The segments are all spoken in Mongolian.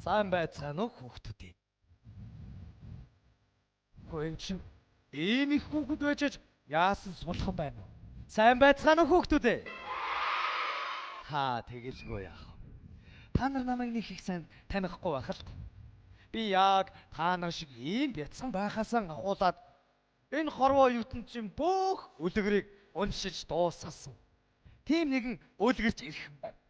Сайн байцгаана уу хүүхдүүд. Хөөе чи ийм их хүүхэд байж яасан сулхан байна уу? Сайн байцгаана уу хүүхдүүд. Тэгэлгүй яах вэ? Та нар намайг нэг их сайн танихгүй байх л. Би яг та нар шиг ийм бяцхан байхаасаа агуулад энэ хорвоо ертөнцийн бүх үлгэрийг уншиж дуусгасан. Тийм нэгэн үлгэрч ирэх юм байна.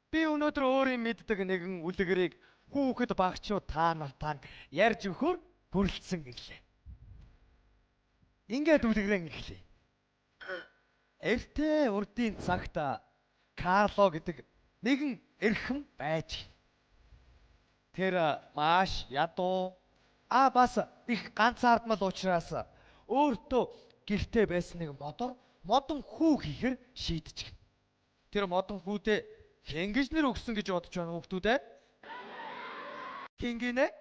Би өнөөдөр өөрийн мэддэг нэгэн үлгэрийг хүүхэд багчууд та нартаа ярьж өгөхөөр бүрэлдсэн ирлээ. Ингээд үлгэрэн эхлэе. Эртээ урдын цагт Карло гэдэг нэгэн эрхэм байж. Тэр маш ядуу бас их ганцаардмал учраас өөртөө гэртээ байсан нэг модон хүү хийхэр шийдчих. Тэр модон хүүдээ Хингэж нэр өгсөн гэж бодож байна хүүхдүүд ээ? Хингинэ?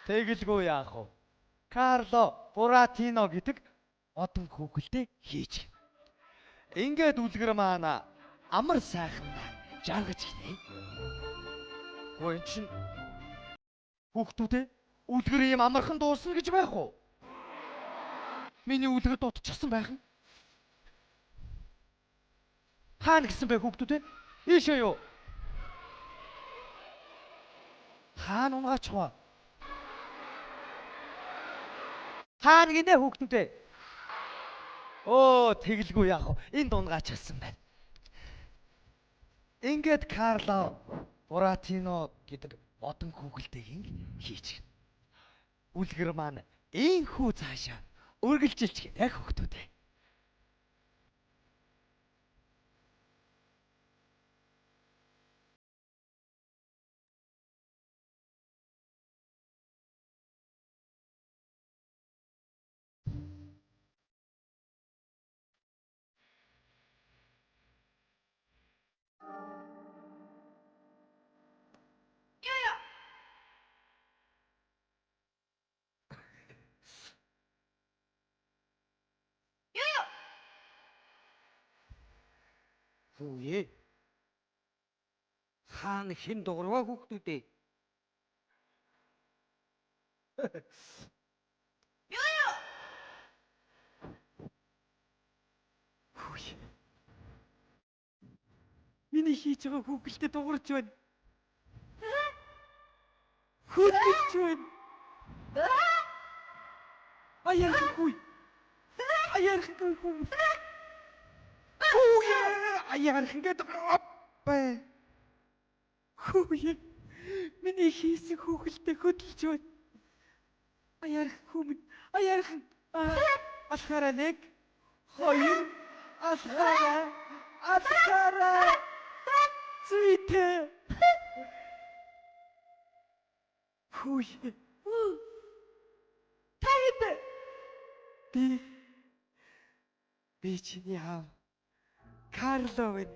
Тэгэлгүй яах вэ? Карло Буратино гэдэг модон хүүхэлдээ хийж. Ингээд үлгэр маань амар сайхан жаргаж гинэ. Гүн чин хүүхдүүд ээ үлгэр ийм амархан дуусна гэж байх уу? Миний үлгэр дутчихсан байх нь. Хаана гисэн бэ хүүхдүүд ээ? Ийшээ юу? Хаана унгаач хаа? Хаана гинэ хүүхдүүд ээ? Тэгэлгүй яах вэ? Энд унгаач гисэн байна. Ингээд Карло Буратино гэдэг модон хүүхэлдэйг хийж. Үлгэр маань ийхүү цаашаа үргэлжилж гинэ хүүхдүүд ээ. Хүүе. Хаана хэн дуурваа хүүхдүүд ээ? Хүүе. Миний хийж байгаа хүүхэлдээ дуурч байна. Хүүхэлж байна. Аяарахгүй. Хүүе. Аяархан гэдэг бай. Хүүе. Миний хийсэн хүүхэлдээ хөдөлж байна. Аяархан. Алхаараа 1 2 алхаараа. Зүйтэй. Хүүе. Тагд. Би чиний аав Карло байна.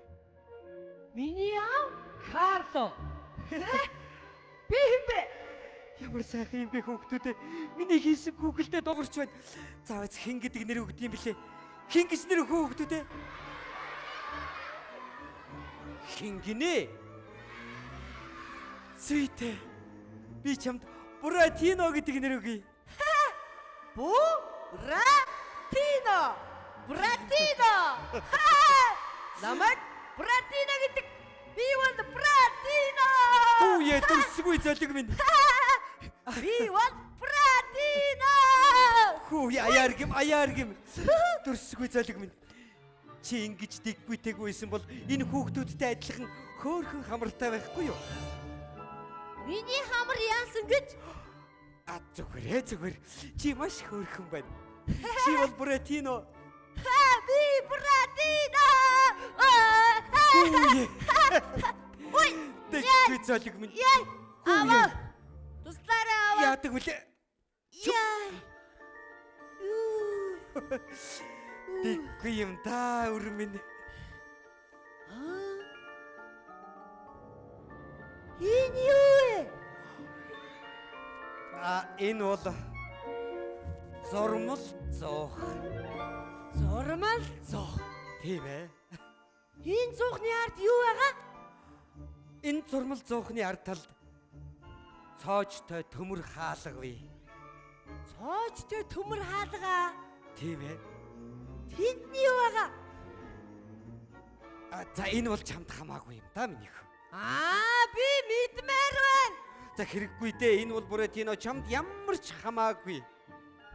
Миний аав Карло. Би хэм бэ? Ямар сайхан юм бэ хүүхдүүд ээ. Миний хийсэн хүүхэлдээ дуурч байна. Заавал хин гэдэг нэр өгд юм блэ? Хин гэж нэр өгөө хүүхдүүд ээ. Хин гинэ? Зүйтэй. Би чамд Буратино гэдэг нэр өгье. Буратино. Намайг Буратино гэдэг. Би want Буратино. Хүүе дөрсгүй залэг минь. Би want Буратино. Хүүе аяаргим. Дөрсгүй залэг минь. Чи ингэж дэггүйтэйгүйсэн бол энэ хүүхдүүдтэй адилхан хөөрхөн хамартай байхгүй юу? Миний хамар яасан гэж? Зүгээр. Чи маш хөөрхөн байна. Чи бол Буратино. Би Буратино. Ой. Дэггүй залэг минь. Аваа. Туслаарай аваа. Яадаг үлээ. Дэггүй юм та өр минь. Энэ юу вэ? Энэ бол зурмал зоох. Зурмал зоох. Тийм ээ. Энэ зуухны ард юу байгаа? Энэ зурмал зуухны ард талд цоочтой төмөр хаалгавь. Цоочтой төмөр хаалгаа. Тийм ээ. Тэнд нь юу байгаа? За энэ бол чамд хамаагүй юм да минийх. Би мэдмээр байна. За хэрэггүй дээ. Энэ бол Буратино чамд ямар ч хамаагүй.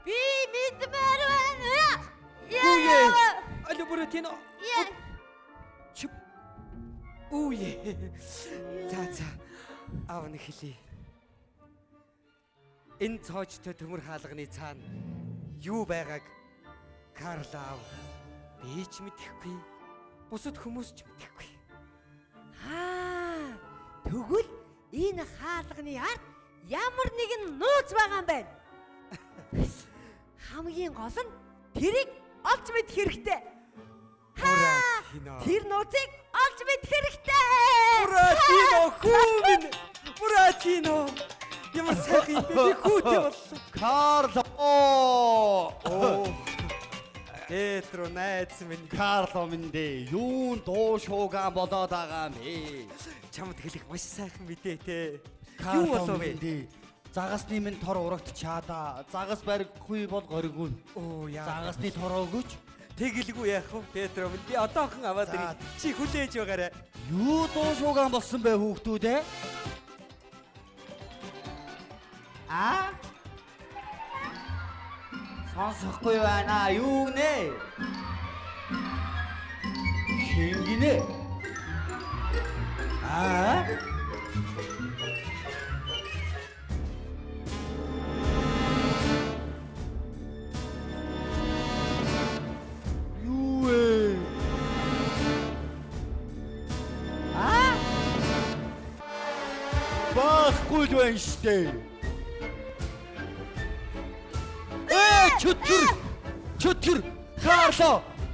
Би мэдмээр байна. Үе. Алло Буратино. Яа. Чүп. Үе. За. Аав нэг хэлий. Энэ цоочтой төмөр хаалганы цаана юу байгааг Карл аав би ч мэдэхгүй. Бусад хүмүүс ч мэдэхгүй. Тэгвэл энэ хаалганы ард ямар нэгэн нууц байгаа юм байна. Хамгийн гол нь тэрийг олж мэдэх хэрэгтэй. Буратино. Тэр нууцыг олж мэдэх хэрэгтэй. Буратино хүүмэн. Буратино. Ямар сайхан би хүүтэй боллоо. Карло. Оо. Петро найз минь. Карло минь дээ. Юун дуу шуугаан болоод байгаа юм бэ? Чамд хэлэх маш сайхан мэдээ те. Юу Юу болов минь вэ? дээ. Загасны минь тор урагтчаада. Загас бариггүй бол гориггүй. Оо яа. Загасны тороо өгөөч. Тэгэлгүй яах вэ Петро минь. Би одоохон аваад За. ирэх. Чи хүлээж байгаарай. Юу дуу шуугаан болсон бэ хүүхдүүд ээ? Сонсохгүй байна. Юу нэ? Шингинэ. Юу вэ? Баахгүй л байна штэ. Чөтгөр.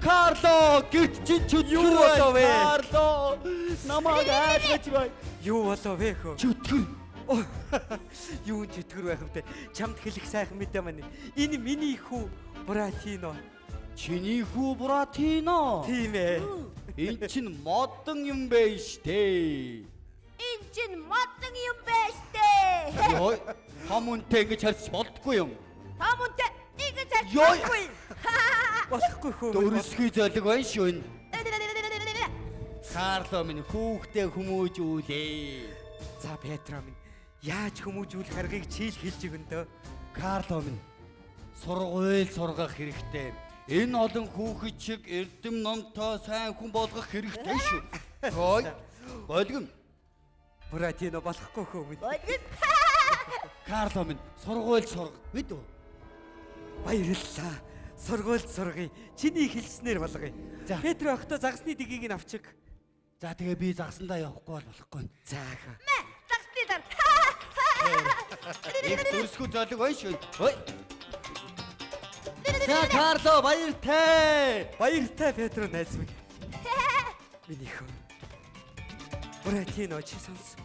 Карло, гэрт чинь чөтгөр Юу болов вэ? Карло, намайг айж бай. Юу болов вэ хөө? Чөтгөр. Юу чөтгөр байх вэ? Чамд хэлэх сайхан мэдээ маань. Энэ миний хүү Буратино. Чиний хүү Буратино. Тийм ээ. Энэ чинь модон юм бэ штэ. Энэ чинь модон юм байна штэ. Йой, хамунтэй ингэж харьцаж болдгүй юм. Тамунтай ингэж Ёй. чадахгүй. Болохгүй хөө. Дөрөсгий золиг байна шүү энэ. Карло минь хүүхдээ хүмүүжүүлээ. За Петро минь яаж хүмүүжүүлэх аргыг чийл хэлж өгөн дөө. Карло минь сургууль сургах хэрэгтэй. Энэ олон хүүхэд шиг эрдэм номтой сайн хүн болгох хэрэгтэй шүү. Гой. Болгон. Буратино болохгүй хөө минь. Карло минь сургууль сурах бид үү? Баярлалаа. Сургуульд сургая. Чиний хэлснээр болгоё. За. Петро охтоо загсны дгийг нь авчиг. За тэгээ би загсандаа явахгүй бол болохгүй. За. Загсны дар. Их дөрсгөө золиг байна шүү. Ой. За Карло баяртай. Баяртай Петро найз минь. Миний хөө. Буратино чи сонс.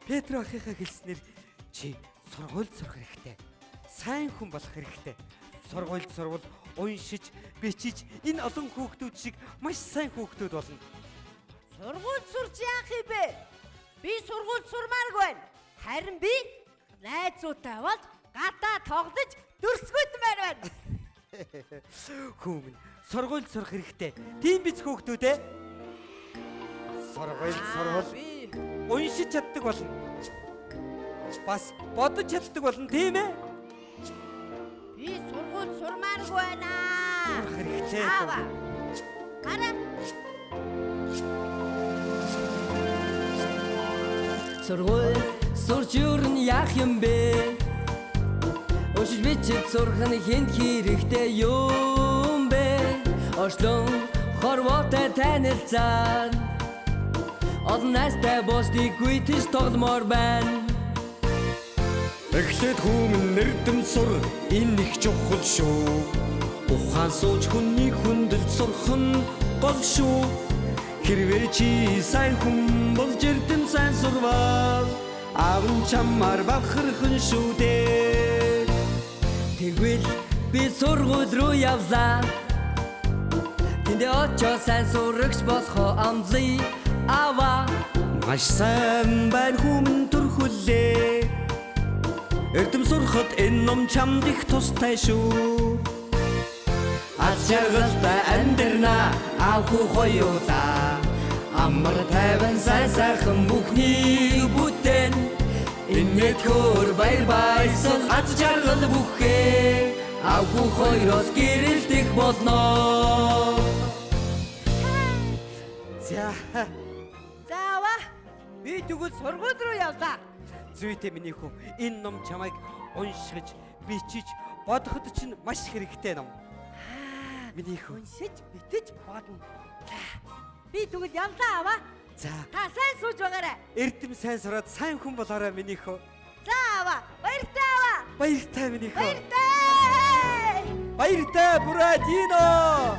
Петро ахыхаа хэлснээр чи сургуульд сурах хэрэгтэй. Сайн хүн болох хэрэгтэй. Сургуульд сурвал уншиж, бичиж энэ олон хүүхдүүд шиг маш сайн хүүхдүүд болно. Сургууль сурч яах юм бэ? Би сургууль сурмааргүй байна. Харин би найзуутай бол гадаа тоглож дөрсгүйдмээр байна. Хүүмэн сургуульд сурах хэрэгтэй. Тийм биз хүүхдүүд ээ? Сургуульд сурвал уншиж чаддаг болно. Бас бодож чаддаг болно, тийм ээ? Би сургууль сурмааргүй байна. Сурах хэрэгтэй. Аава. Хараа. Сургууль сурч юу нь яах юм бэ? Уншиж бичиж сурах нь хэнд хэрэгтэй юм бэ? Ошлон хорвоотой танилцаад олон найзтай болсныг гүйтэж тогломоор байна. Эхлээд хүмүн нэрдэм сур энэ их чухал шүү. Ухаан сууж хүний хүндэл сурах нь гол шүү. Хэрвээ чи сайн хүн болж эрдэм сайн сурвал аав нь чамаар бахархан шүү дээ. Тэгвэл би сургууль руу явлаа. Тэндээ очоо сайн сурагч болох амлая аваа. Маш сайн байна хүмүн төрхөлээ. Эрдэм сурахад энэ ном чамд их тустай шүү. Аз жаргалтай амьдрна авах хоёулаа. Амар тайван сайн сайхан бүхнийг бүтээн. Энэ төр баяр баясгал аз жаргал бүхээ. Авах хоёроос гэрэлтэх болно. Заава. Би тэгвэл сургууль руу явлаа. Зүйтэй миний хүү. Энэ ном чамайг уншиж, бичиж, бодоход чинь маш хэрэгтэй ном. Миний хүү. Уншиж, битэж бодно. За. Би тэгвэл явлаа аваа. За. Та сайн сууж байгаарай. Эрдэм сайн сураад сайн хүн болоорой миний хүү. За аваа. Баяртай аваа. Баяртай миний хүү. Баяртай. Баяртай Буратино.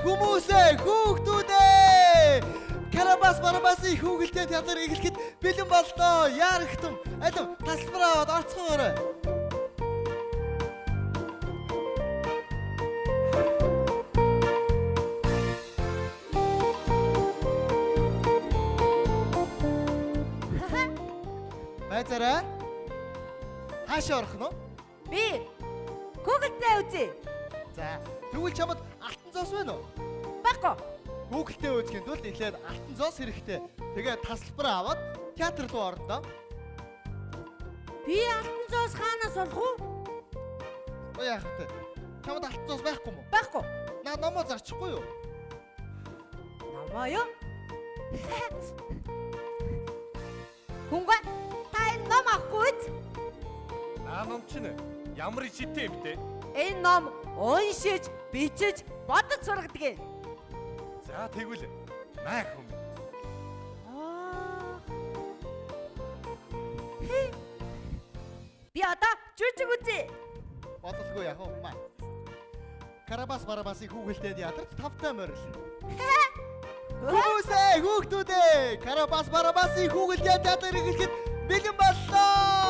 Хүмүүсээ хүүхдүүдээ Карабас Барабасын хүүхэлдэйн театр эхлэхэд бэлэн боллоо. Яарахтун. Алив тасалбараа аваад орцгоорой. Байцаарай. Хаашаа орох нь вэ? Би Google-тэй үзье. За, тэгвэл чамд алтан зоос байна уу? Баггүй. Google-тэй үзэхийн тулд эхлээд алтан зоос хэрэгтэй. Тэгээд тасалбараа аваад театр руу орно. Би алтан зоос хаанаас олох уу? Яах вэ? Чамд алтан зоос байхгүй юм уу? Баггүй. Наа номоо зарчихгүй юу? Намаа юу? Хунга та энэ ном авахгүй үз? Ном чинь ямар ичтэй юм те? Энэ ном уншиж, бичиж, бодож сургадаг юм. За тэгвэл маа хүм. Би одоо жүжиг үзье. Бодлого яах вэ? Маа. Карабас Барабасын хүүхэлдэйн театрт 5 таа морил. Хүмүүсээ хүүхдүүдээ Карабас Барабасын хүүхэлдэйн театр эхлэхэд бэлэн боллоо.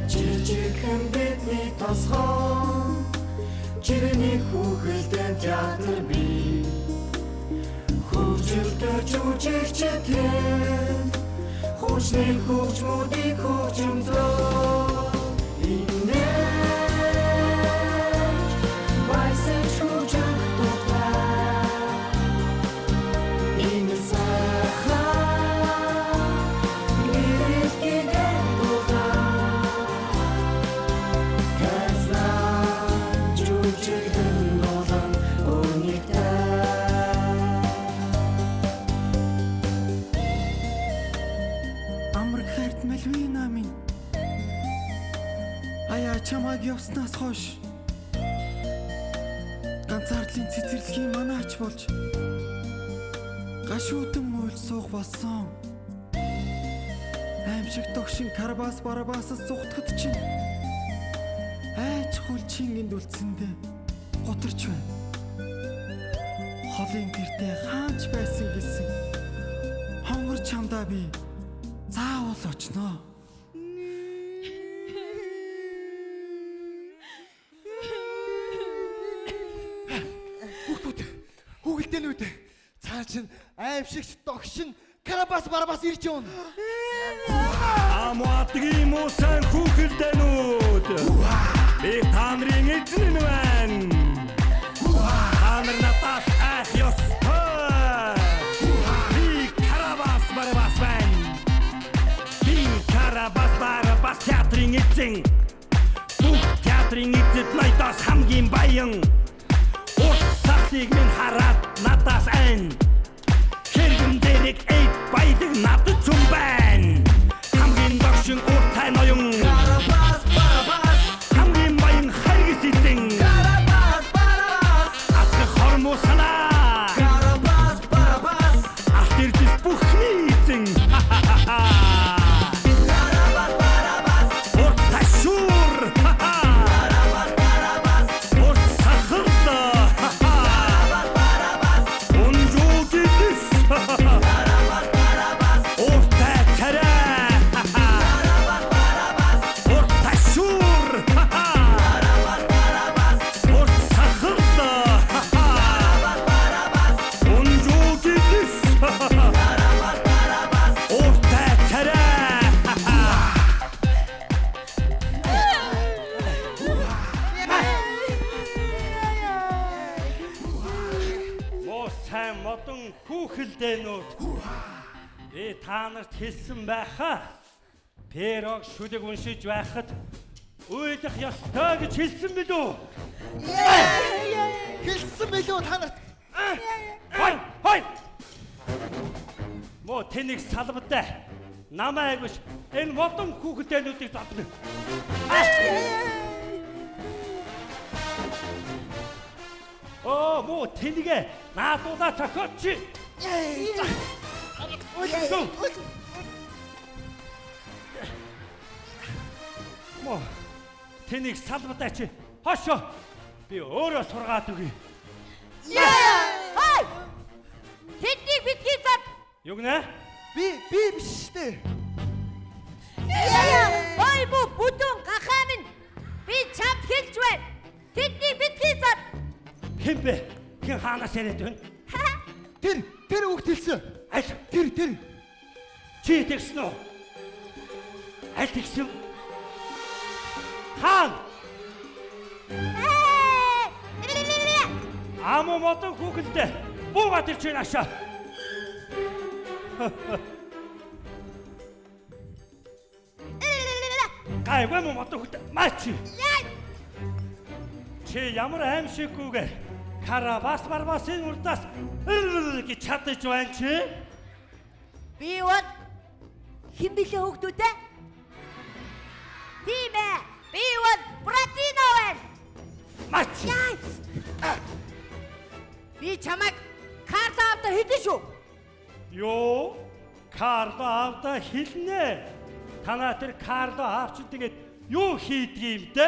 Жижигхэн бидний тосгоо Жирний хүүхэлдэйн театр бий Хөгжилтэй жүжигчтэй Хүчний хөгжмүүдийг хөгжмөлөө Инээж Байсан чүжиг дутаа Энэ сайхан Нэрэлтгийгэн дутаа Тэзнаа жүжигэн болон үнийгтэй Амар хайрт Мэлвина минь. Аяа чамайг явснаас хойш. Ганцаардлын цэцэрлэгийн манаач болж гашуудан уйл суух болсон. Аимшиг тогшин Карабас Барабасаас зүхтхэд чинь айч хулчин энд үлдсэндээ готорч байна. холын гэртээ хаач байсан гэсэн хонгор чамдаа би заавал очноо. Хүүхдэнүүд цаа чин аимшигч догшин Карабас Барабас ирж явна. Амаатгийн муусан хүүхдэнүүд. Би та нарын эзэн байна. Та нар надаас ах ёстой. Би Карабас Барабас байна. Би Карабас Барабас театрын эзэн. Бүх театрын эзэд надаас хамгийн баян. Урт сахлыг минь хараад надаас айн. Хэрхэн дэрэг эйд баядаг надад зүм байна. Хамгийн догшин уртай ноён. Карабас Барабас. Хамгийн баян хайгс эзэн. Карабас Барабас. Атгах хормоо санаа. Карабас Барабас. Ахтэрдис бүхний эзэн. Карабас Барабас. Уртай шүр. Карабас Барабас. Урт сахал. Карабас Барабас. Унжуугидис. Карабас Барабас. Уртай царай. Карабас Барабас. Уртай шүр. Карабас Барабас. Урт сахал. Карабас Барабас. Унжуугидис. Карабас Барабас. Уртай царай. Муу сайн модон хүүхэлдээнүүд. Би та нарт хэлсэн байхаа. Перог шүлэг уншиж байхад уйлах ёстой гэж хэлсэн билүү? Хэлсэн билүү та нарт? Хой! Муу тэнийг салбатай. Намайг биш энэ модон хүүхэлдээнүүдийг зодно. Оо муу тэнийг наадуулаа цохооч. Муу тэнийг салбатай чи хошоо. Би өөрөө сургаад өгье. Хай! Тэднийг битгий зад. Юу гэнэ? Би биш дээ. Ой бу бүдүүн гахаа минь. Би чамд хэлж байна. Тэднийг битгий зад. Хэн бэ? Хэн хаанаас яриад байна? Тэр хүүхд хэлсэн. Аль Тэр. чи тэгсэн үү? Аль тэгсэн? Хаан Аму модон хүүхэлдэ буугаад ирж байна ашаа. Гайваа модон хүүхэлдэ мачи. Чи ямар аимшиггүйгээр Карабас Барабасын урдаас гэж чадаж байна чи? Би вот хэн билээ хүүхдүүдээ? Тийм ээ. Би вот Братино байна. Мачи. Би чамайг карта авда хэдэн шүү? Ёо, карта авда хэлнэ. Танаа тэр карта авчих тэгээд юу хийдэг юм бэ?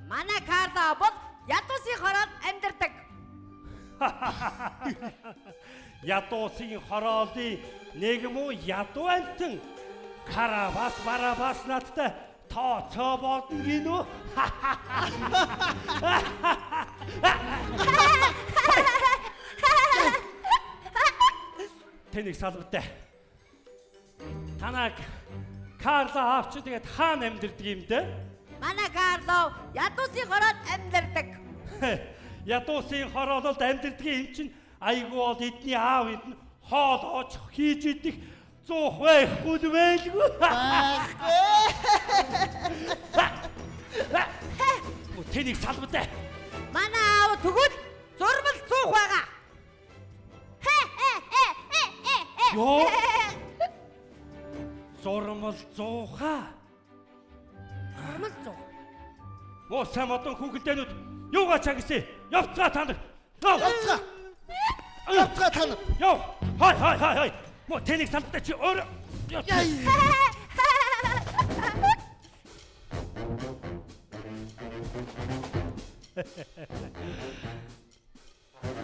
Манай карта бол ядуусын хороод амьдардаг. Ядуусын хороолын нэг муу ядуу амтан Карабас Барабас надтай тооцоо бодно гинөө. Тэнийг салбартай. Танаг Карла авч тэгээд хаана амьдардаг юм бэ? Манай Карло ядуусын хороод амьдардаг. Ядуусын хороололд амьдардаг юм чинь айгүй бол эдний аав эдэн хоол очих хийж идэх зуух байхгүй л байлгүй. Тэнийг салбартай. Манай аав тэгвэл зурмал зуух байгаа. Ёо. Зурмал зууха. Зурмал зуух. Муу сайн модон хүүхдэнүүд юугаа чагсаа? Явцгаа танд. Явцгаа танд. Ёо. Хай. Муу тэнийг салбартай чи өөр.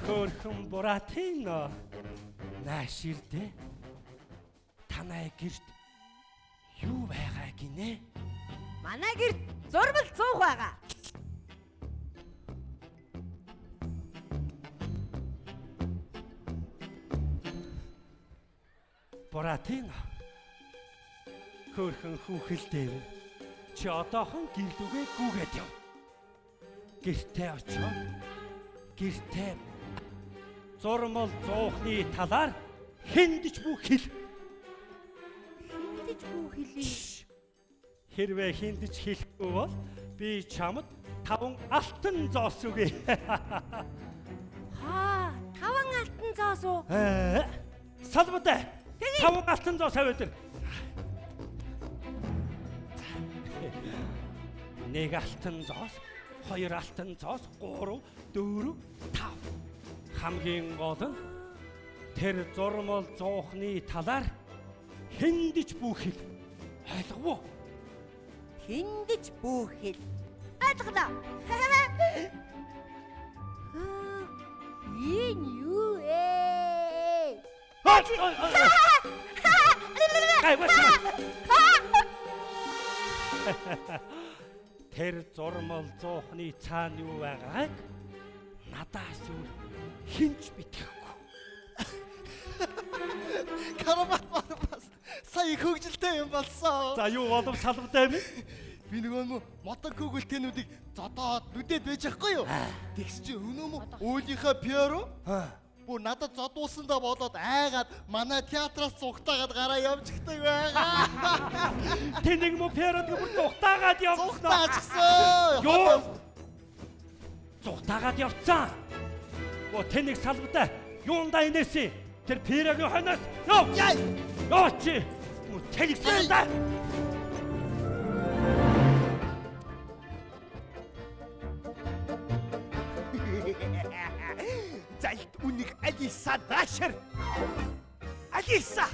Хөөрхөн Буратино. Нааширдэ. Танай гэрт юу байгаа гинэ? Манай гэрт зурмал цуух байгаа. Буратино. Хөөрхөн хүүхэлдээ. Чи одоохон гэрлүгээ гүгээд яв. Гэртээ очоод гэртээ зурмал зуухны талаар хэндэж бүх хэл. Хиндэж бүү хэлий. Хэрвээ хэндэж хэлэхгүй бол би чамд 5 алтан зоос өгье. Хаа, 5 алтан зоос уу? Салбатай. 5 алтан зоос аваад ир. 1 алтан зоос, 2 алтан зоос, 3, 4, 5. Хамгийн гол нь тэр зурмал зуухны талаар хэндэж бүх хэл. Ойлгов уу? Хиндэж бүү хэл. Ойлголоо. Энэ юу ээ? Тэр зурмал зуухны цаана юу байгааг надаас өөр хинч битгэхгүй. Карабас сая их хөгжилтэй юм болсон. За юу болов салбартай юм? Би нөгөө мотор хөгөлтөнүүдийг зодоод нүдэд байж байхгүй юу? Тэгс чи өнөө мө уулийнхаа пиаро бүр надад зодуулсандаа болоод айгаад манай театраас зугтаагаад гараа явчихдаг байгаа. Тэнийг мө пиарод бүр зугтаагаад явсан. Зугтаачсан. Юу? Зугтаагаад явцсан. Оо тэнийг салбартай юундаа инээсэн? Тэр пиарогийн хойноос ёо. Ёо чи. Мө тэнийг салбартай. Залт үнийг Алиса даашир. Алиса.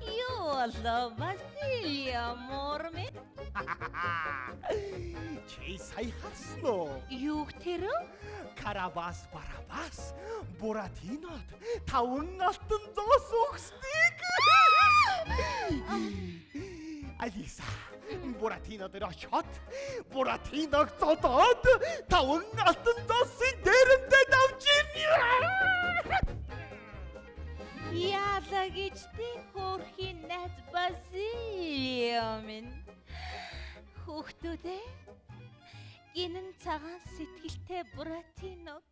Ёоло Василия морме. Чи сая харсан уу? Юу тэр? Карабас Барабас Буратинод 5 алтан зоос өгснийг. Алиса Буратино дээр очоод Буратиног зодоод 5 алтан зоосын дээрэмдээ давж ирнэ. Яалаа гэж ти хөөрхийн найз Василия минь. Хүүхдүүдээ гинэн цагаан сэтгэлтэй Буратино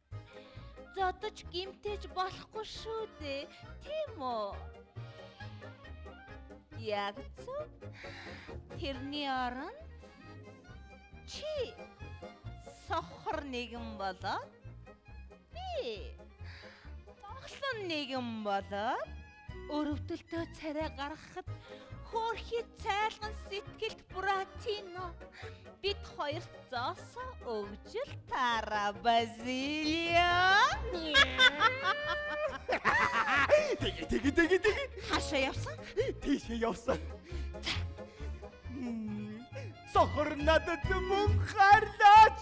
зодож гимтэж болохгүй шүү дээ. Тийм үү? Яг зөв. Тэрний орон чи сохор нэгэн болоод би тоглон нэгэн болоод өрөвдөлтөө царай гаргахад хөөрхий цайлган сэтгэлт Буратино бид хоёр зоосоо өгжөл таараа Базилиа. Тэгээ. Хашаа явсан? Тийшээ явсан. Сохор надад мөн харлаач.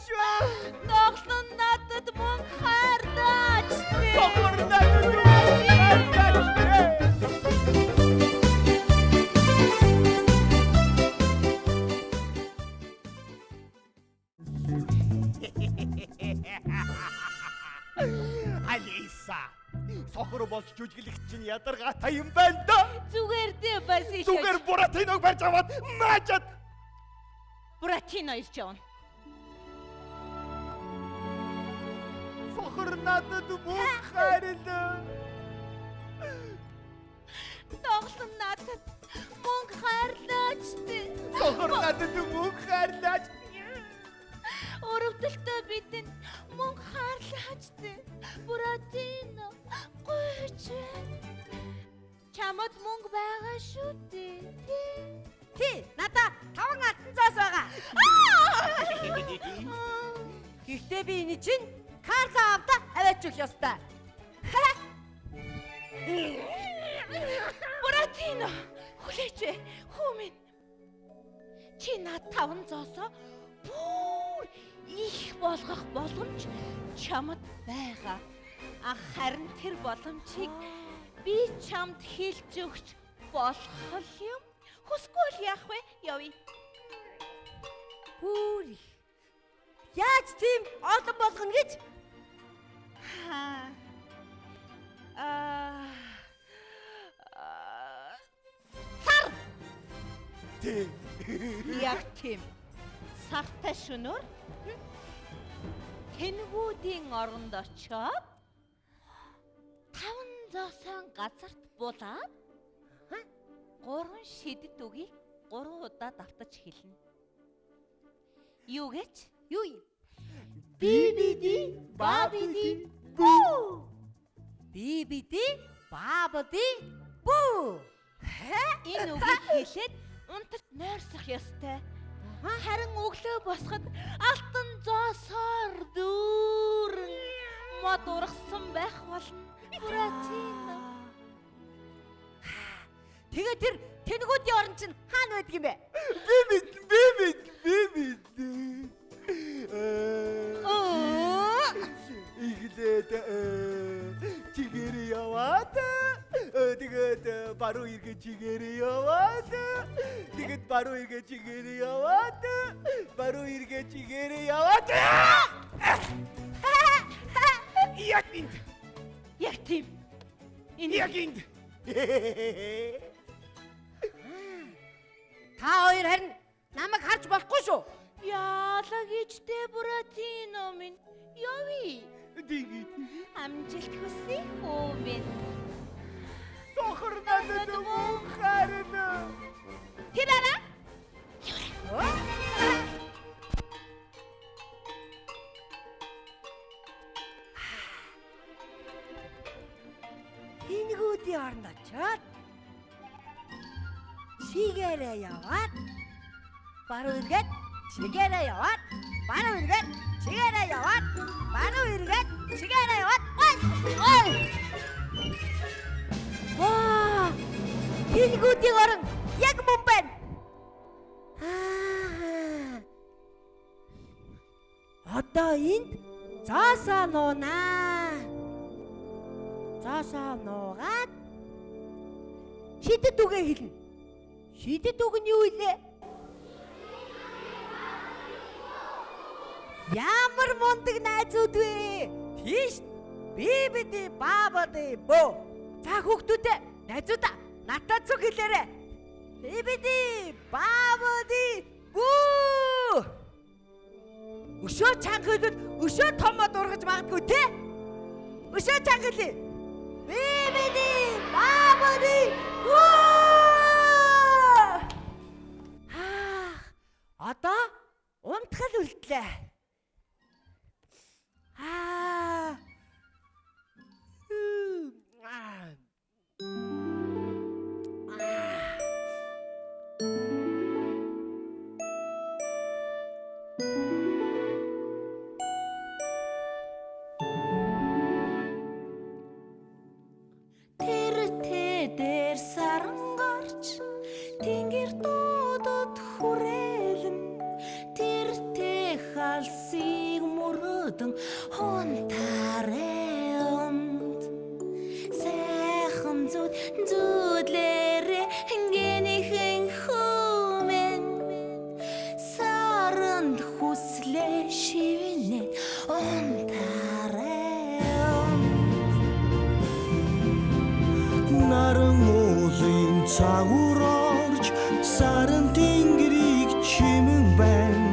Тоглон надад мөн харлаач. Сохор надад мөн харлаач. Алиса, сохор болж жүжиглэх чинь ядаргаатай юм байна да. Зүгээр дээ Базилиа. Зүгээр Буратиног барьж аваад маачаад. Буратино ирж явна. Сохор надад мөн харлаа. Тоглон надад мөн харлаач. Сохор надад мөн харлаач. Өрөвдөлтөө бидэнд мөн харлаач. Буратино гүйч. Чамд мөнгө байгаа шүү дээ. Тий, надаа 5 алтан зоос байгаа. Гэхдээ би энэ чинь Карла авда аваач өгөх ёстой. Буратино, хүлээч вэ? Хүү минь. Чи над 5 зоосоо бүр их болгох боломж чамд байгаа. Харин тэр боломжийг би чамд хэлж өгч болох юм. Хүсгүй л яах вэ? Явъя. Хүүри. Яаж тийм олон болгоно гэж? Сар. Яг тийм. Сартай шөнөөр тэнгүүдийн оронд очоод 5 зоосон газарт булаад 3 шидэт үгийг 3 удаа давтаж хэлнэ. Юу гэж? Юу юм? Бибиди, бабиди, бүү. Бибиди, бабиди, бүү. Энэ үгийг хэлээд унтарт нойрсох ёстой. Харин өглөө босоход алтан зоосоор дүүрэн мод ургасан байх болно. Буратино. Тэгээ тэр тэнгүүдийн орон чинь хаана байдаг юм бэ? Бибид. Иглээд чигээр яваад тэгээд баруун эргээ чигээр яваад тэгээд баруун эргээ чигээр яваад баруун эргээ чигээр яваад Яг тийм. Энэ Та хоёр харин намайг харж болохгүй шүү. яалаа гэжтэй Буратино минь. Явъя. Амжилт хүсье хөө минь. сохор надад мөнхарна. Тэр арай. Тэнгүүдийн оронд очоод чигээрээ яваад баруун эргээд чигээрээ яваад баруун эргээд чигээрээ яваад баруун эргээд чигээрээ яваад ой. Ваа! Тэнгүүдийн орон яг мөн байна. Одоо энд заасаа нуунаа. Заасаа нуугаад шидэт үгээ хэлнэ. Шидэт үг нь юу вэ? Ямар мундаг найзууд вэ? Тийш бибиди бабади бөө. За хүүхдүүдээ найзуудаа натаа зүг хэлээрэй. Бибиди бабади бөө. Өшөө чанга хэлвэл өшөө томоо дургаж магадгүй те? Өшөө чанга хэлээ. Бибиди бабади бөө. Одоо унтгал үлдлээ. Тэр дээр саран гарч тэнгэр дуудад хүрээлэн тэр халсыг мөрөдөн хонтаранд сайхан зүүдлээрээ гэнийхэн хүмэн саранд хүслээ шивнэ онтаранд наран уулын цагуур орж саран тэнгэрийг чимэн байна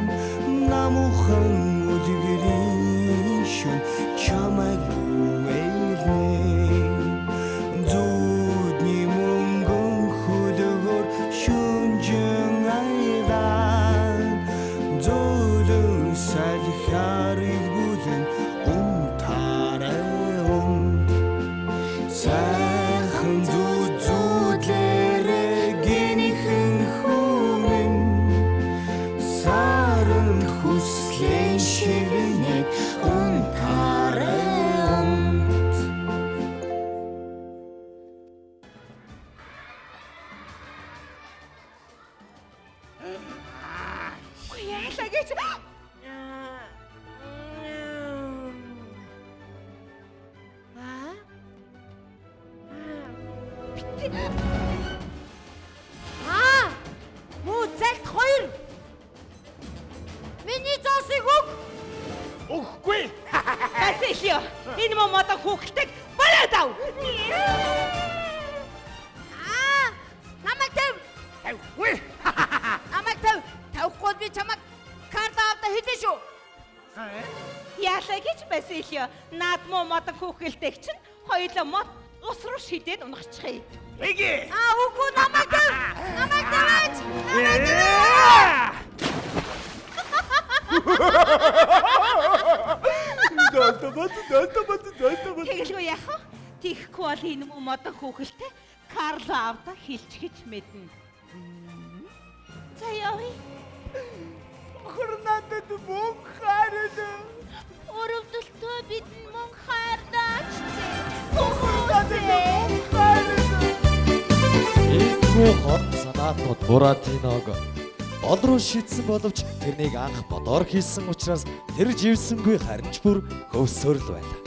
намухан үлгэрийн шүн чамайг үэлнэ зүудний мөнгөн хөлөгөр шүнжэн айдан зөөлөн салхарыг бүлэн унтаранд сайхан зүүдлээрээ гэнийхэн хүмэн саран хүслэн шивнэт унтаранд яалаа гэж Муу залт 2. Миний зоосыг өг. Өгөхгүй. Басилио, энэ момодон хүүхэлтэйг бараад ав. Намайг тэв. Тавьхгүй. Намайг тэв. Тавихгүй би чамайг карта авда хэлээ шүү. Яалаа гэж Басилио, наад момодон хүүхэлтэйг чинь хоёулаа мод ус руу шидээд унахчихъя. Эгэ. Үгүй намайг тэв. Намайг тавьж. Тэгэлгүй яах вэ? Тийхгүй бол энэ момодон хүүхэлтэй Карло авда хилчгэж мэднэ. За явъя. Хөрнадад мөнх хараад. Өрөвдөлтөө бидний мөн хаардаач. Эдгүү хот санаатнууд Буратиног гол руу шийдсэн боловч тэрнийг анх бодоор хийсэн учраас тэр живсэнгүй харин ч бүр хөвсөөр л байлаа.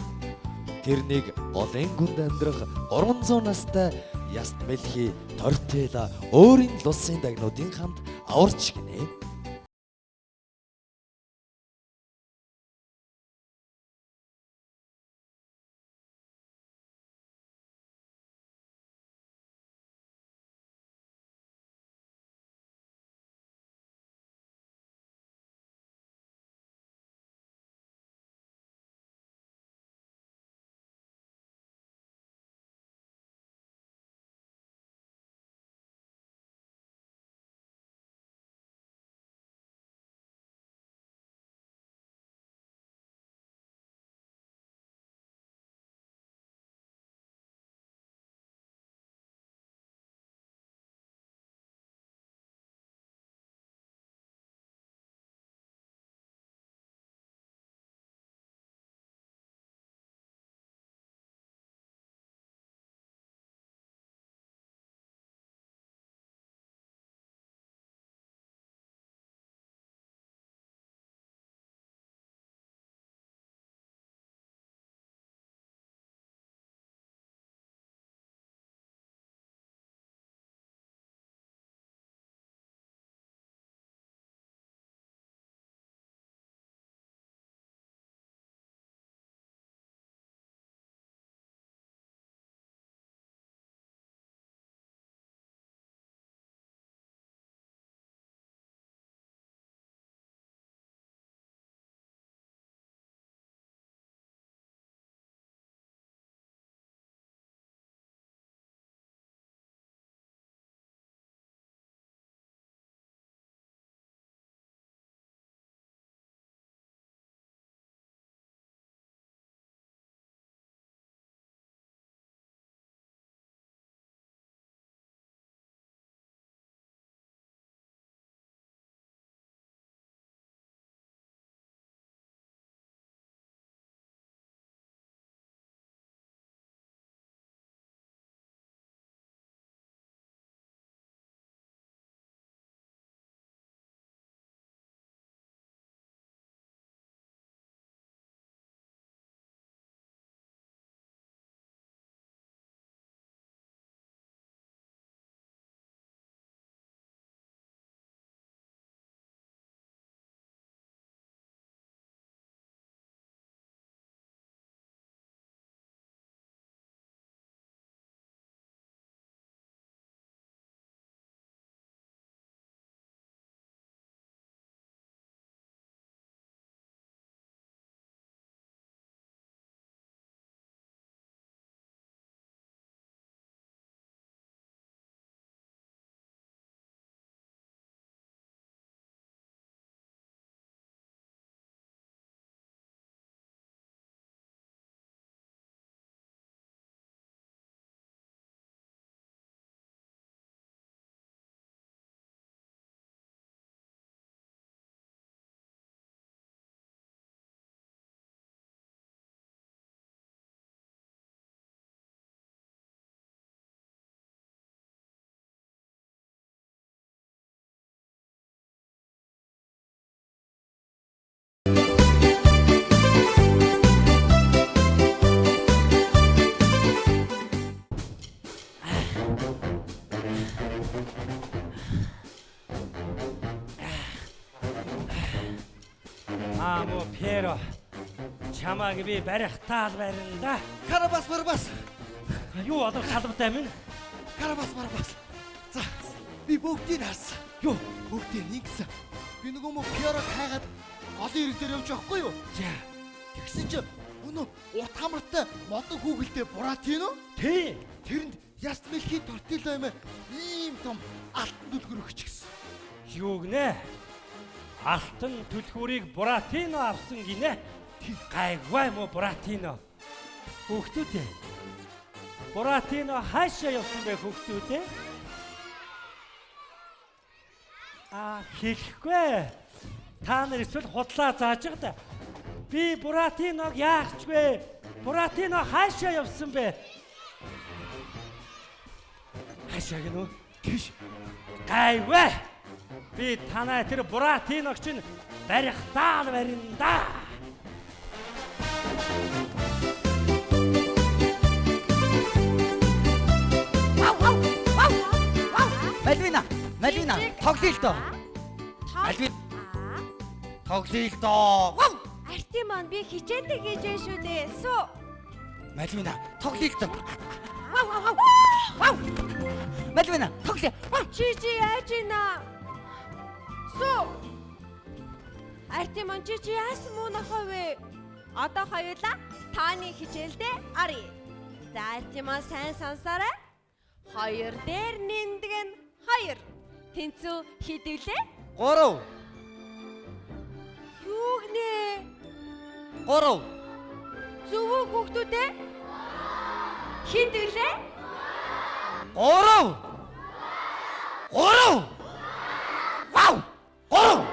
Тэрнийг голын гүнд амьдрах 300 настай Яст Мэлхи Тортела өөрийн лусын дагнуудын хамт аварч гинэ. Пьеро. Чамааг би барих таал барина да. Барабас. Юу одоо салбартай минь? Барабас. За, би бүгдийг харсан. Юу? Бүгдийг нэгсэн. Би нөгөө мө Пьерог хайгаад голын ирэг дээр явж байхгүй юу? За. Тэгсэн чинь өнөө урт хамартай модон хүүгэлтэй Буратино Тий. тэрэнд Ястмелхи тортило юм ийм том алтан дүлгэр өгчихсэн. Юу гинэ? Алтан түлхүүрийг Буратино авсан гинэ. Гайвай мо Буратино. Хүүхдүүдээ. Буратино хаашаа явсан бэ хүүхдүүдээ? Хэлэхгүй. Та нар эсвэл худлаа зааж байгаа да. Би Буратиног яахч вэ? Буратино хаашаа явсан бэ? Хаашаа гинөө? Тийш. Гайвай. Би танай тэр Буратиног чинь барих таал барина да. Мальвина, тоглоё л доо. Тоглоё л доо. Артемон би хичээлээ хийж байна шүү дээ. Суу. Мальвина, тоглоё л доо. Мальвина, тоглоё. Чи яаж ийна? Суу. Артемон чи яасан муу нахавэ? Одоо хоёулаа тааны хичээлдээ аръя. За Артемон сайн сонсоорой. 2 дээр нэмдэг нь 2. Тэнцүү хийдвлээ? 3. Юу гинэ? 3. Зөв үү хүүхдүүдээ? Хийдвлээ? 3. Вау! 3.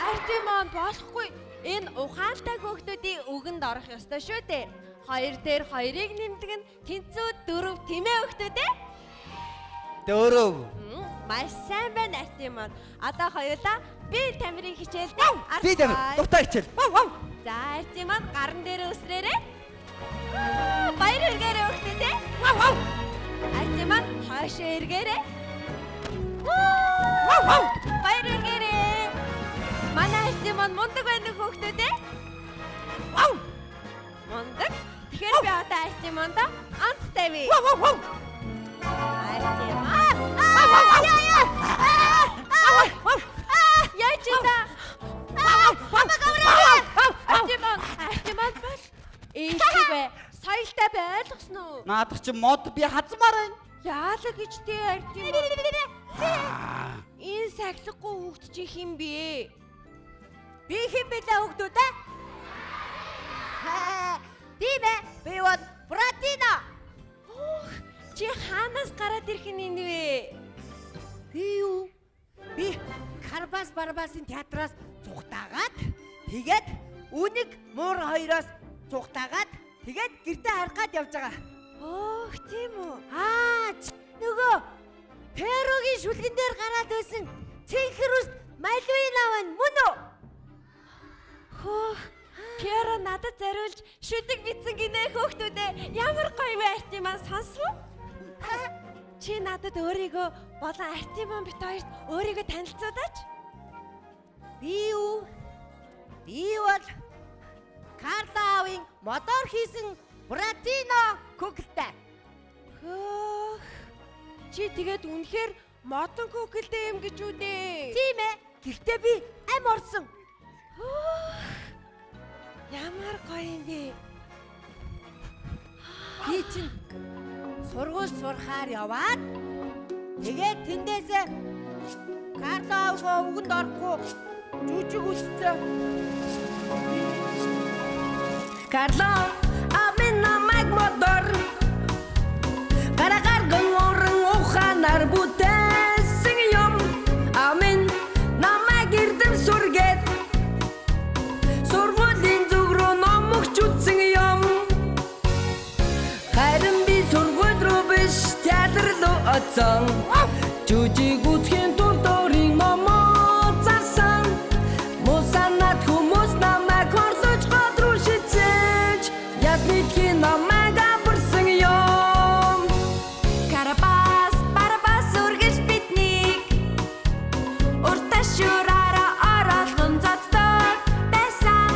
Артемон болохгүй. Энэ ухаантай хүүхдүүдийн үгэнд орох ёстой шүү дээ. 2 дээр 2-ыг нэмдэг нь тэнцүү 4 тэмээ хүүхдүүдээ? 4. Маш сайн байна Артемон. Одоо хоёулаа би тамирын хичээлдээ Би тамир. Дутаа хичээл. За Артемон гарн дээр өсрээрээ. Баяр үргээрээ өгтөдөө. Артемон хаашаа эргээрээ. Баяр үргээрээ. Манай Артемон мундаг байна хөөхтөдөө. Мундаг. Тэгэхээр би одоо Артемонд анц тавья. Артемон бол ийшээ соёлтой байлгасан уу? Наадах чи мод би хазмаар байна. Яалаа гэж дээ Артемон. Энэ сахилахгүй хүүхд чи хэм бэ? Би хэм бэлээ хүүхдүүд ээ? Би бол Буратино. Чи хаанаас гараад ирэх нь вэ? Би юу? Би Барабасын театраас цухтаагаад тэгээд үнийг муур хоёроос цухтаагаад тэгээд гэртээ харах гад явж байгаа. Оох тийм үү? Нөгөө Перогийн шүлгэн дээр гараад байсан цэнхэрүүс Мальвина байна мөн үү? Хөөх, Перо надад зориулж шүдэг битсэн гинэ хөөхтүүдээ. Ямар гоё вэ Артемон сонсов? Чи надад өөрийгөө болон Артемон бит хоёрт өөрийгөө танилцуулаач. Би юу? Би бол Карлаавын мотор хийсэн Буратино куклтай. Хөөх. Чи тэгээд үнэхээр модон куклтэй юм гэж үү дээ? Тийм ээ. Гэхдээ би ам орсон. Ямар гоё юм бэ? Би чинь сургууль сурахаар яваад тэгээд тэндээсээ Карлаавгаа үгэнд орохгүй жүжиг үзсэн. Карлаав амин намайг модор гарагарган орон ухаанаар бүтээсэн юм. Амин намайг эрдэм сүргээд сургуулийн зүг рүү номогч үтсэн юм. Харин би сургууль руу биш театр руу очсон. Жүжиг үзэхийн тулд өөрийн номоо зарсан. Мусанат хүмүүс намайг хорлож гол руу шидсэж ясныдхийн намайг аварсан юм. Барабас үргэлж биднийг уртаа шүраараа оруулган цацдаг байсан.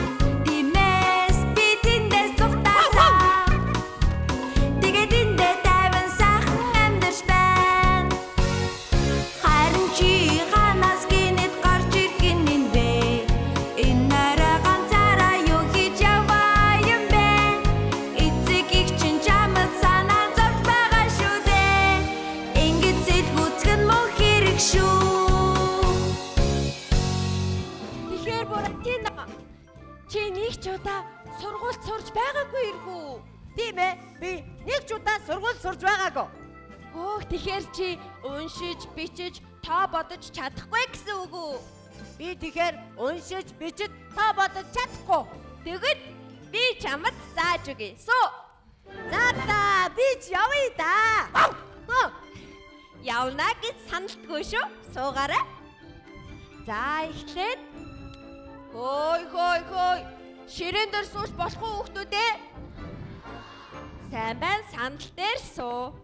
та сургуульд сурж байгаагүй иргүү. Тийм ээ. Би нэг ч удаа сургууль сурж байгаагүй. Хөөх тэгэхээр чи уншиж, бичиж, тоо бодож чадахгүй гэсэн үг үү? Би тэгэхээр уншиж, бичиж, тоо бодож чадахгүй. Тэгэд би чамд зааж өгье. Суу. За та би ч явъя да. Явна гэж саналтгүй шүү. Суугаарай. За эхлээд хөөй. Ширээн дээр сууж болох уу хүүхдүүд ээ? Сайн байна, сандал дээр суу.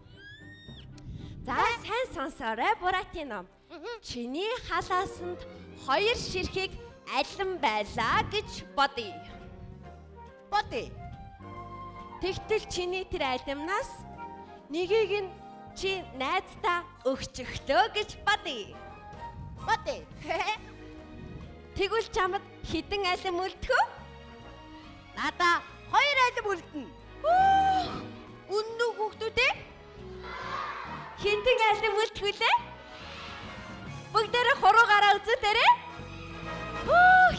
За сайн сонсоорой Буратино. Чиний халаасанд 2 ширхэг алин байлаа гэж бодъё. Тэгтэл чиний тэр алимнаас нэгийг нь чи найздаа өгч өглөө гэж бодъё. Тэгвэл чамд хідэн алим үлдэх үү? Надаа 2 алим үлдэнэ. Үнэн үү хүүхдүүд ээ? Хідэн алим үлдэхүлээ? Бүгдээрээ хуруугаараа үзүүлээрэй.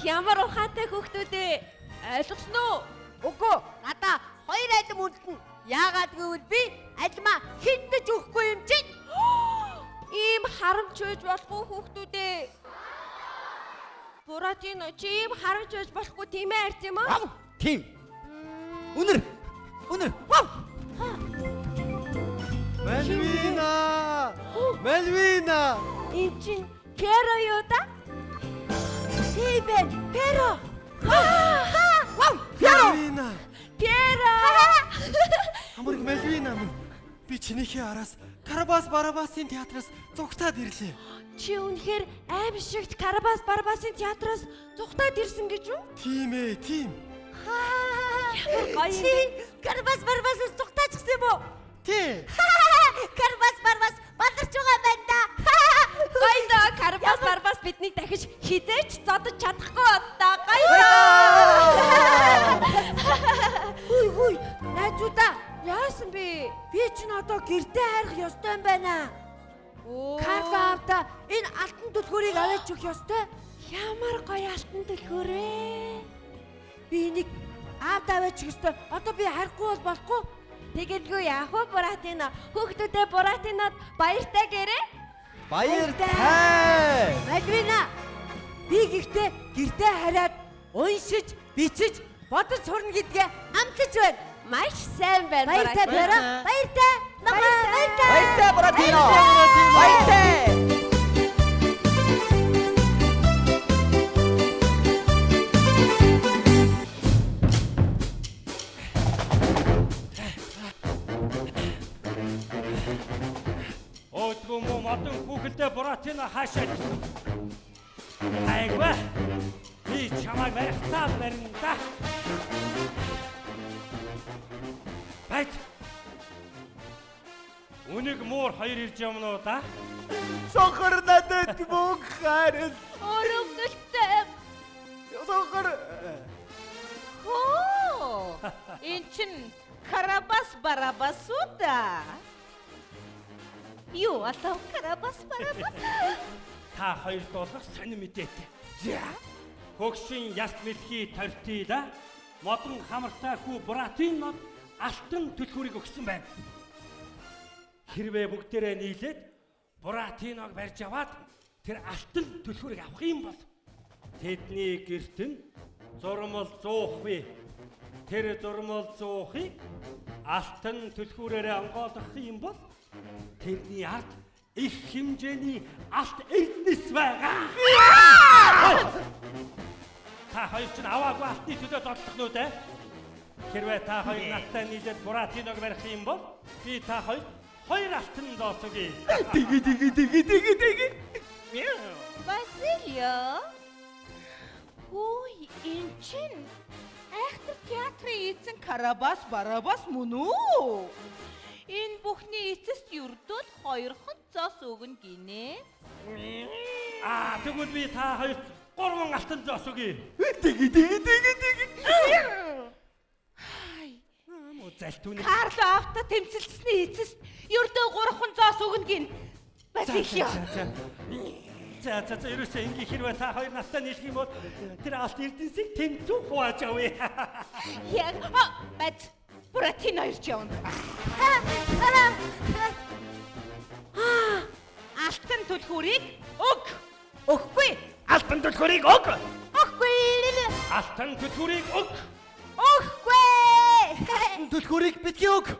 Ямар ухаантай хүүхдүүд ээ. Ойлгосон уу? Үгүй, надаа 2 алим үлдэнэ. Яагаад гэвэл би алимаа хинтэж өгөхгүй юм чинь. Ийм харамч байж болохгүй хүүхдүүд ээ. Буратино чи ийм харамч байж болохгүй тийм ээ арт юм уу? Тийм. Үнэр. Мальвина! Энд чинь Перо юу да? Тийм бэ. Перо. Мальвина! Перо! Хамраг Мальвина минь. Би чинийхээ араас Карабас Барабасын театраас зугтаад ирлээ. Чи үнэхээр аимшигт Карабас Барабасын театраас зугтаад ирсэн гэж үү? Тийм ээ, тийм. Гоё. Чи Карбас Барбасаас зугтаачихсан юм уу? Тий. Карбас Барбас баларч байгаа юм байна да. Гоё доо Карабас Барабас биднийг дахиж хизээч зодож чадахгүй одоо гоё доо. Хүй, найзуудаа. Яасан бэ? Би ч н одоо гэртээ хайрах ёстой юм байна. Карла авда энэ алтан түлхүүрийг аваач өгөх ёстой. Ямар гоё алтан түлхүүр вэ? Би нэг авда аваач өгөх ёстой. Одоо би харахгүй бол болохгүй. Тэгэлгүй яах вэ Буратино? Хүүхдүүдээ Буратинод баяртай гэрээ. Баяртай. Мальвина. Би гэртээ хараад уншиж, бичиж, бодож сурна гэдгээ амтлаж байна. Маш сайн байна Баяртай Перо. Баяртай. Баяртай Буратино. Баяртай. Өөдгөө мөн модон хүүхэлдээ Буратино хаашаа ирсэн. Айгва. Би чамайг барихтаа барина да. Байт. Үнийг муур хоёр ирж юмнуу да. Сохор надад мөнх харин. Өрөвдөлтөө. Сохор. Оо! Эн чин Карабас Барабас уу да? Юу атав Карабас Барабас? Та хоёр дуулах сонир мэдээтэй. За. Хөгшин яст мэдхий тортий да. Модон хамартай хүү Буратинод алтан түлхүүрийг өгсөн байна. Хэрвээ бүгдээрээ нийлээд Буратиног барьж аваад тэр алтан түлхүүрийг авах юм бол тэдний гэрт нь зурмал зуух бий. Тэр зурмал зуухыг алтан түлхүүрээр онгойлгох юм бол тэрний ард их хэмжээний алт эрдэнэс байгаа. Та хоёр ч аваагүй алтны төлөө зодлох нүд ээ. Хэрвээ та хоёр надтай нийлээд Буратиног барих юм бол би та хоёр алтан зоосгий. Диги. Василио. Ой, эн чин айхтар театрын эзэн Карабас Барабас мөн үү? Энэ бүхний эцэст юрдөл 2 зоос өгнө гинэ. Тэгвэл би та хоёр 3 алтан зоосгий. Диги. Залтүүний Карло авто тэмцэлсний эцэст юрдөө 3 зоос өгнө гин. Василио. За ерөөсөө ингээ хэрвээ та хоёр надтай нийлэх юм бол тэр алт эрдэнсийг тэнцүү хувааж авъя. Яг бат Буратино ирж явна. Алтан түлхүүрийг өг. Өгөхгүй. Алтан түлхүүрийг өг. Өгөхгүй. Алтан түлхүүрийг өг. Өгөхгүй. Түлхүүрийг битгий өг.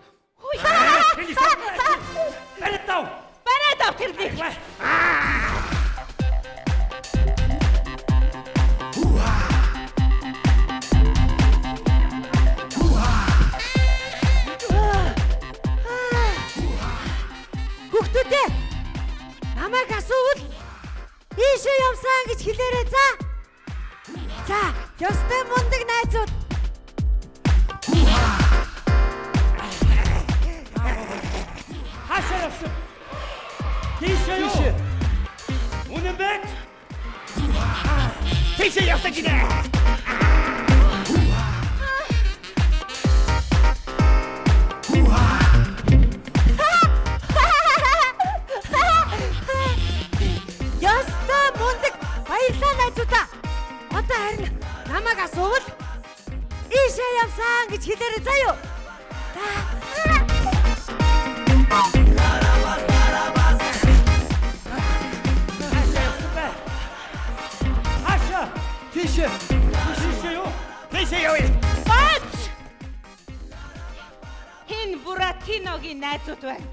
Бараатав тэрнийг. Хүүхдүүдээ намайг асуувал ийшээ явсан гэж хэлээрэй за. За, ёстой мундаг найзууд. Хаашаа явсан? Тийшээ юу? Үнэн бэ? Тийшээ явсан гинэ. Ёстой мундаг баярлалаа найзуудаа. Одоо харин намайг асуувал ийшээ явсан гэж хэлээрэй заа юу. Тийшээ юу? Тийшээ явъя. Бац! Хин Буратиногийн найзууд байна.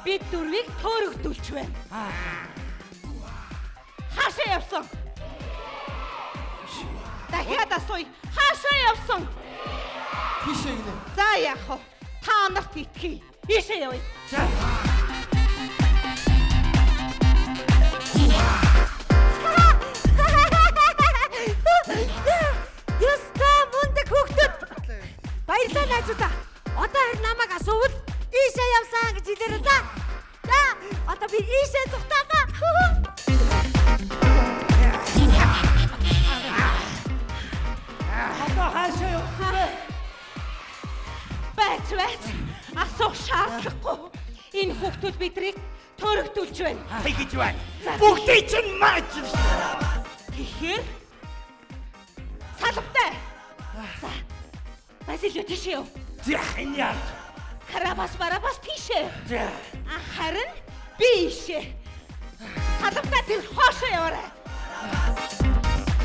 Бид дөрвийг төөрөгдүүлж байна. Хаашаа явсан? Дахиад асууя. Хаашаа явсан? Тийшээ гинэ. За яах вэ? Та нарт итгэе. Ийшээ явъя. За. Ёстой мундаг хүүхдүүд. Баярлалаа найзуудаа. Одоо харин намайг асуувал ийшээ явсан гэж хэлээрэй за. За, одоо би ийшээ зүгтаага. Одоо хаашаа явсан бэ? Бац. Асуух шаардлагагүй. Энэ хүүхдүүд бидрийг төөрөгдүүлж байна. Тэгж байна. Бүгдийг чинь маач. Тэгэхээр салбтай. За. Басилио тийшээ яв. За энэ яа. Барабас тийшээ. За. Харин би ийшээ. Салбтай тэр хоошоо яваарай.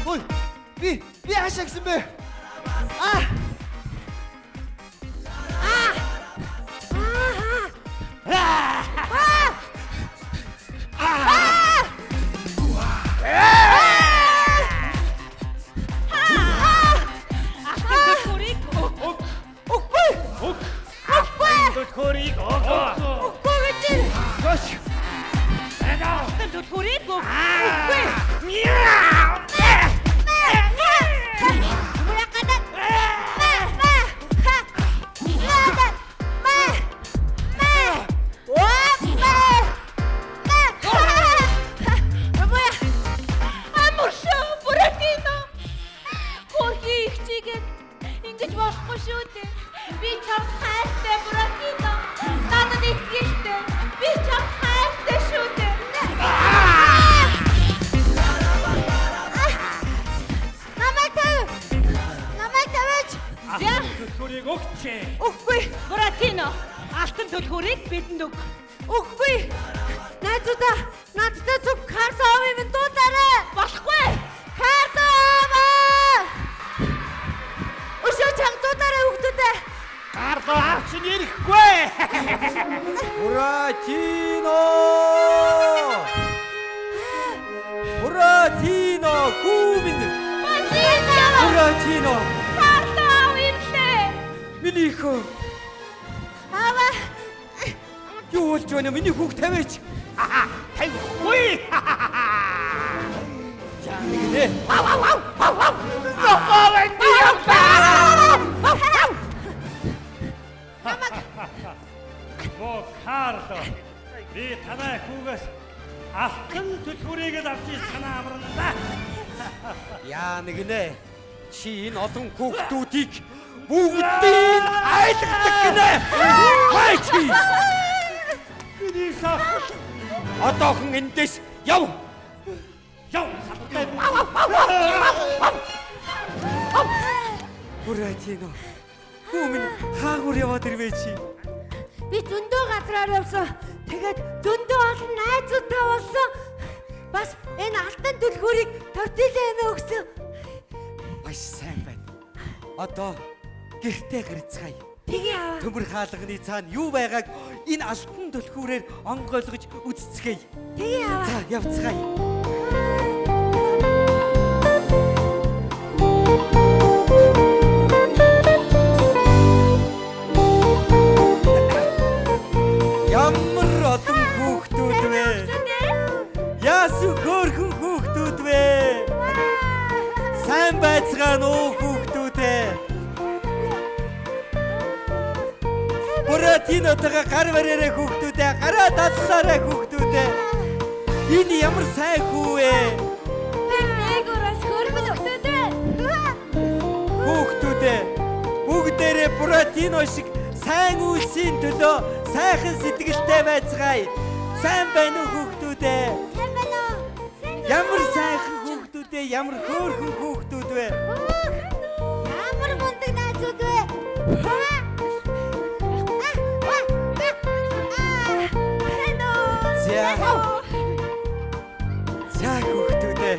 Ой, би хаашаа гисэн бэ? Үгүй. Буратино, алтан түлхүүрийг бидэнд өг. Үгүй. Найзуудаа, надтай зөв карт авъя минь дуудаарай. Болохгүй. Карт аваа. Өшөө чам дуудаарай хүүхдүүдээ. Карт авч нэрэхгүй. Буратино, күүмин. Буратино. Карт ав ирлээ. Миний хөө. Аваа. Юу болж байна? Миний хүүхд тавиач. Тавихгүй. За нэгнэ. Оо Карло. Би танай хүүгээс алтан түлхүүрийг л авч санаа амарна. Яа нэгнэ. Чи энэ олон хүүхдүүдийг бүгдийг айлгдаг гинэ. Хайчи. Миний сах. Одоохон эндээс яв. Яв салбартай. Буратино. Хүү минь хаагур яваад ирвэ чи. Би зөндөө газраар явсан. Тэгээд зөндөө олон найзуудтай болсон. Бас энэ алтан түлхүүрийг тортилээ өгсөн. Маш сайн байна. Одоо гэртээ гарцгаая. Тэгээ аваа. Төмөр хаалганы цаана юу байгааг энэ алтан түлхүүрээр онгойлгож үзцгээе. Тэгээ аваа. За явцгаая. Ямар олон хүүхдүүд вэ? Яасуу хөөрхөн хүүхдүүд вэ? Сайн байцгаана уу хүүхдүүдээ? Буратинотойгоо гар бариараа хүүхдүүдээ, гараа тадлаараа хүүхдүүдээ. Энэ ямар сайн хүү вэ? Нэгоорос хөргөн өгтөдөө. Хүүхдүүдээ бүгдээрээ Буратино шиг сайн үйлсийн төлөө сайхан сэтгэлтэй байцгаая. Сайн байна уу хүүхдүүдээ? Сайн байна уу? Ямар сайхан хүүхдүүдээ, ямар хөөрхөн хүүхдүүд вэ? Ямар мундаг найзууд вэ? За хүүхдүүдээ.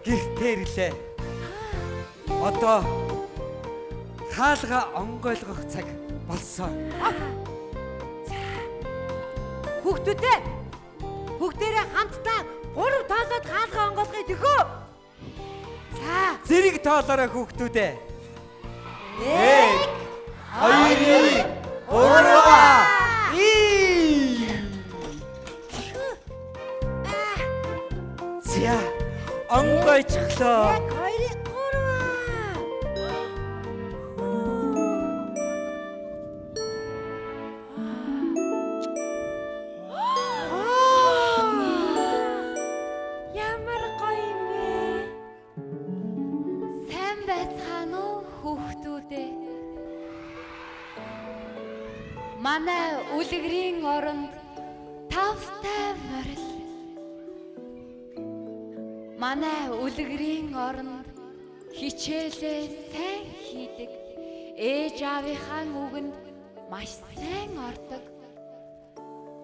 Гэртээ ирлээ. Одоо хаалга онгойлгох цаг болсон. Хүүхдүүдээ бүгдээрээ хамтдаа 3 тоолоод хаалга онгоолгоё төхөө. За. Зэрэг тоолоорой хүүхдүүдээ. 1 2 3 За онгойчлоо. хүүхдүүдээ. Манай үлгэрийн оронд тавтай морил. Манай үлгэрийн оронд хичээлээ сайн хийдэг. Ээж аавынхаа үгэнд маш сайн ордог.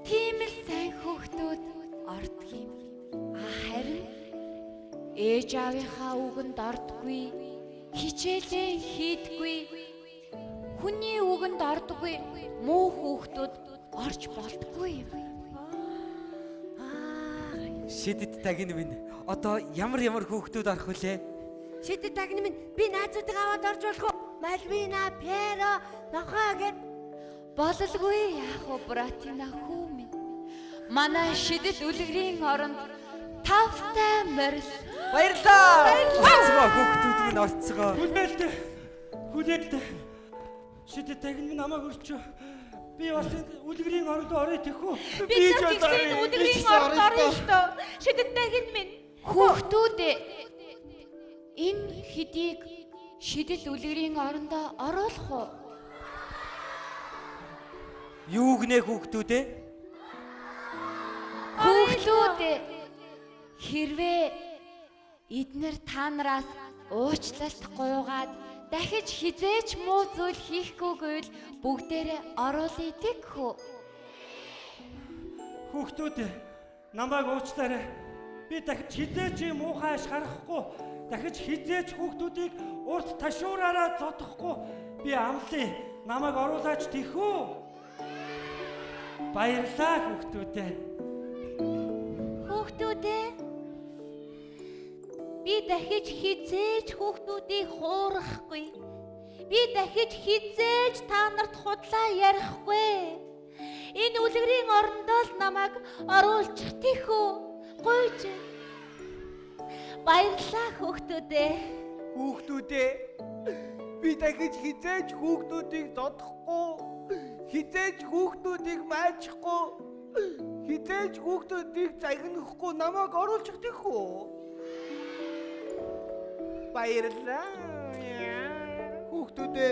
Тийм л сайн хүүхдүүд ордог юм. Харин ээж аавынхаа үгэнд ордоггүй, хичээлээ хийдэггүй, хүний үгэнд ордоггүй муу хүүхдүүд орж болдоггүй юм. Шидэд тагин минь одоо ямар хүүхдүүд орох вүлээ? Шидэд тагин минь би найзуудаа аваад орж болох уу? Мальвина, Перо, нохоо гэд бололгүй яах вэ Буратино хүү минь. Манай шидэд үлгэрийн оронд тавтай морил. Баярлаа. Орцгоо хүүхдүүд минь орцгоо. Хүлээлт. Шидэд тагин минь намайг өрчөө. Би бас үлгэрийн оронд орё тэхүү. Би ч гэсэн үлгэрийн оронд орно шүү дээ. Шидэд тагин минь. Хүүхдүүд энэ хэдийг шидэл үлгэрийн орондоо оруулах уу? Юу гинэ хүүхдүүдээ? Хүүхдүүд хэрвээ эднэр та нараас уучлалт гуйгаад дахиж хизээч муу зүйл хийхгүйгээр бүгдээрээ оруулъя тэгхүү. Хүүхдүүд намайг уучлаарай. Би дахиж хизээч муухай аш харахгүй. Дахиж хизээч хүүхдүүдийг урд ташуураараа зодохгүй. Би амлая. Намайг оруулаач тэхүү. Баярлалаа хүүхдүүдээ. Хүүхдүүдээ би дахиж хизээч хүүхдүүдийг хуурахгүй. Би дахиж хизээч та нарт худлаа ярихгүй. Энэ үлгэрийн орондоо л намайг оруулчих тийхүү. Гуйж. Баярлалаа хүүхдүүдээ. Хүүхдүүдээ би дахиж хизээч хүүхдүүдийг зодохгүй. Хизээч хүүхдүүдийг майжихгүй. Хизээч хүүхдүүдийг загнахгүй намайг оруулчих тийхүү. Баярлалаа. Хүүхдүүдээ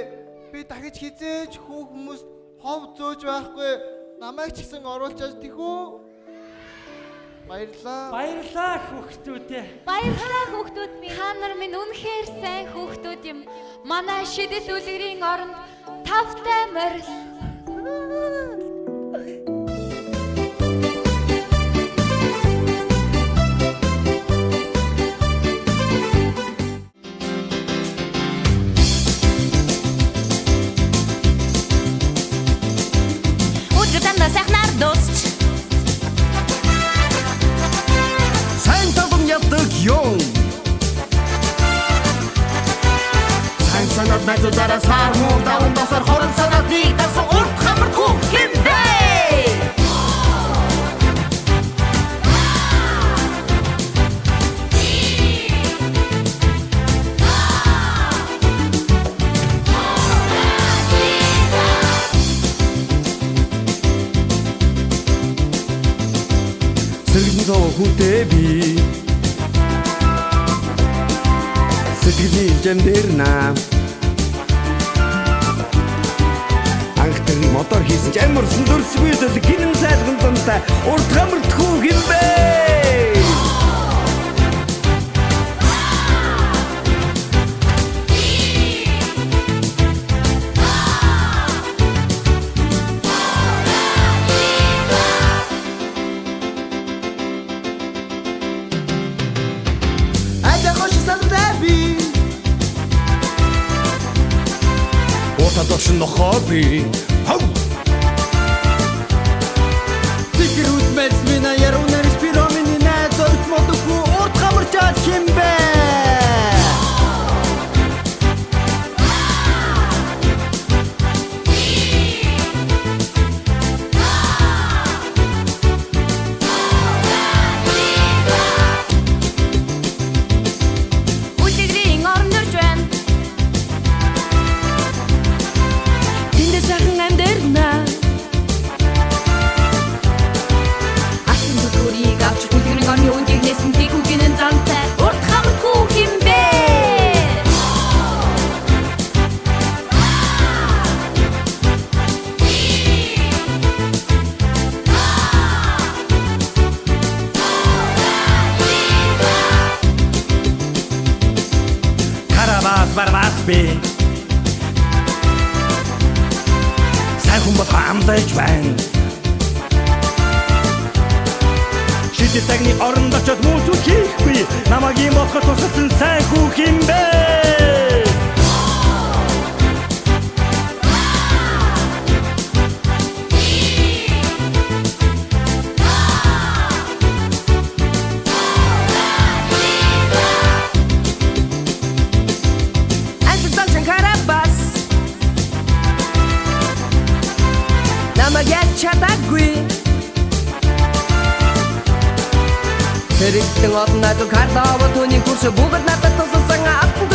би дахиж хизээч хүүххүмүүст хов зөөж байхгүй. Намайг ч гэсэн оруулчаач тийхүү. Баярлаа. Баярлалаа хүүхдүүдээ. Баярлалаа хүүхдүүд минь. Та нар минь үнэхээр сайн хүүхдүүд юм. Манай шидэл үлгэрийн оронд тавтай морил. Өдрөдөө сайхнаар дуусч. Сайн таван ятдаг юм. Сайн санаад найзуудаараа сар муу даван дасар хорон санаад нэг дасан урт хамаргүй хэмдэ. Сэргэлэн зов хүнтэй би сэтгэлийн жамдэр нам анхтэр мотор хийсэн ч амарсан дөрсгүй зөв гинэн сайлган дунтай урд хамарт хүү хэмбэ. Дошин нохоби хав Тикэр үтмэс минь ярунэр спиромини найзорт модоку урт хамарчаад химбэ. Үлгэрийн оронд орж байна. Сайхан амьдэрнэ. Ачаан дөрийг авч үлгэрийн орны үндийг нэсэн тийг үгэнэн зантай урт хамаргүй хэмбэ. Карабас барбас би Хүн хамдаж байна. Шидэл тагны оронд очоод мууцуд хийхгүй. Намайг юм болоход тусалсан сайн хүүх юм бэ. Чадаггүй. Тэрэгтэн олон найзууд кардаа түүний курс бүгд надад тусалсан атан